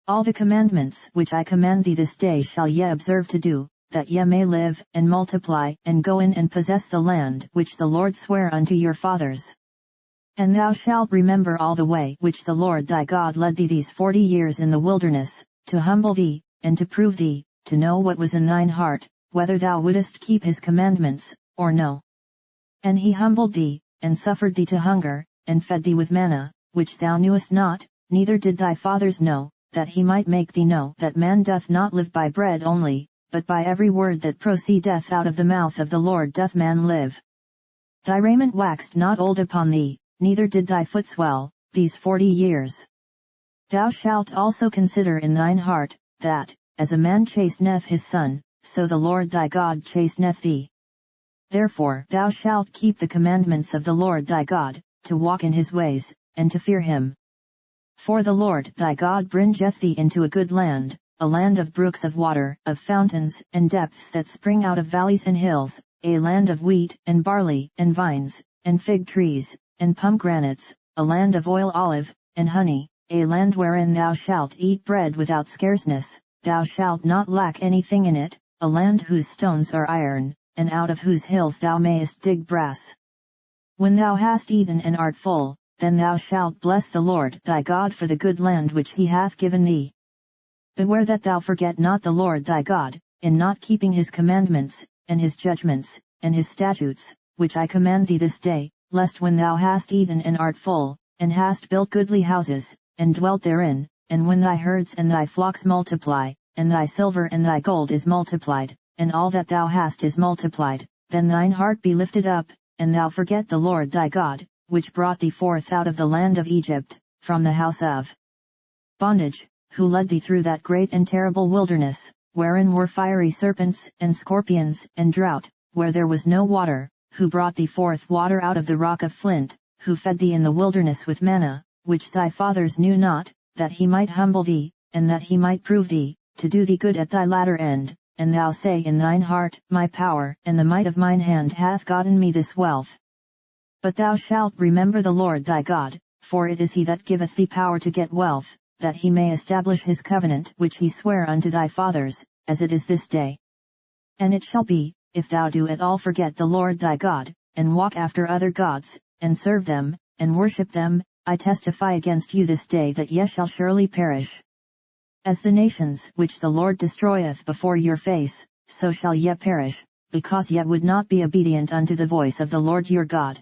All the commandments which I command thee this day shall ye observe to do, that ye may live, and multiply, and go in and possess the land which the Lord sware unto your fathers. And thou shalt remember all the way which the Lord thy God led thee these 40 years in the wilderness, to humble thee, and to prove thee, to know what was in thine heart, whether thou wouldest keep his commandments, or no. And he humbled thee, and suffered thee to hunger, and fed thee with manna, which thou knewest not, neither did thy fathers know, that he might make thee know that man doth not live by bread only, but by every word that proceedeth out of the mouth of the Lord doth man live. Thy raiment waxed not old upon thee, neither did thy foot swell, these 40 years. Thou shalt also consider in thine heart, that, as a man chasteneth his son, so the Lord thy God chasteneth thee. Therefore thou shalt keep the commandments of the Lord thy God, to walk in his ways, and to fear him. For the Lord thy God bringeth thee into a good land, a land of brooks of water, of fountains and depths that spring out of valleys and hills, a land of wheat and barley and vines, and fig trees, and pomegranates, a land of oil olive, and honey, a land wherein thou shalt eat bread without scarceness, thou shalt not lack anything in it, a land whose stones are iron, and out of whose hills thou mayest dig brass. When thou hast eaten and art full, then thou shalt bless the Lord thy God for the good land which he hath given thee. Beware that thou forget not the Lord thy God, in not keeping his commandments, and his judgments, and his statutes, which I command thee this day, lest when thou hast eaten and art full, and hast built goodly houses, and dwelt therein, and when thy herds and thy flocks multiply, and thy silver and thy gold is multiplied, and all that thou hast is multiplied, then thine heart be lifted up, and thou forget the Lord thy God, which brought thee forth out of the land of Egypt, from the house of bondage, who led thee through that great and terrible wilderness, wherein were fiery serpents, and scorpions, and drought, where there was no water, who brought thee forth water out of the rock of flint, who fed thee in the wilderness with manna, which thy fathers knew not, that he might humble thee, and that he might prove thee, to do thee good at thy latter end. And thou say in thine heart, my power and the might of mine hand hath gotten me this wealth. But thou shalt remember the Lord thy God, for it is he that giveth thee power to get wealth, that he may establish his covenant which he sware unto thy fathers, as it is this day. And it shall be, if thou do at all forget the Lord thy God, and walk after other gods, and serve them, and worship them, I testify against you this day that ye shall surely perish. As the nations which the Lord destroyeth before your face, so shall ye perish, because ye would not be obedient unto the voice of the Lord your God.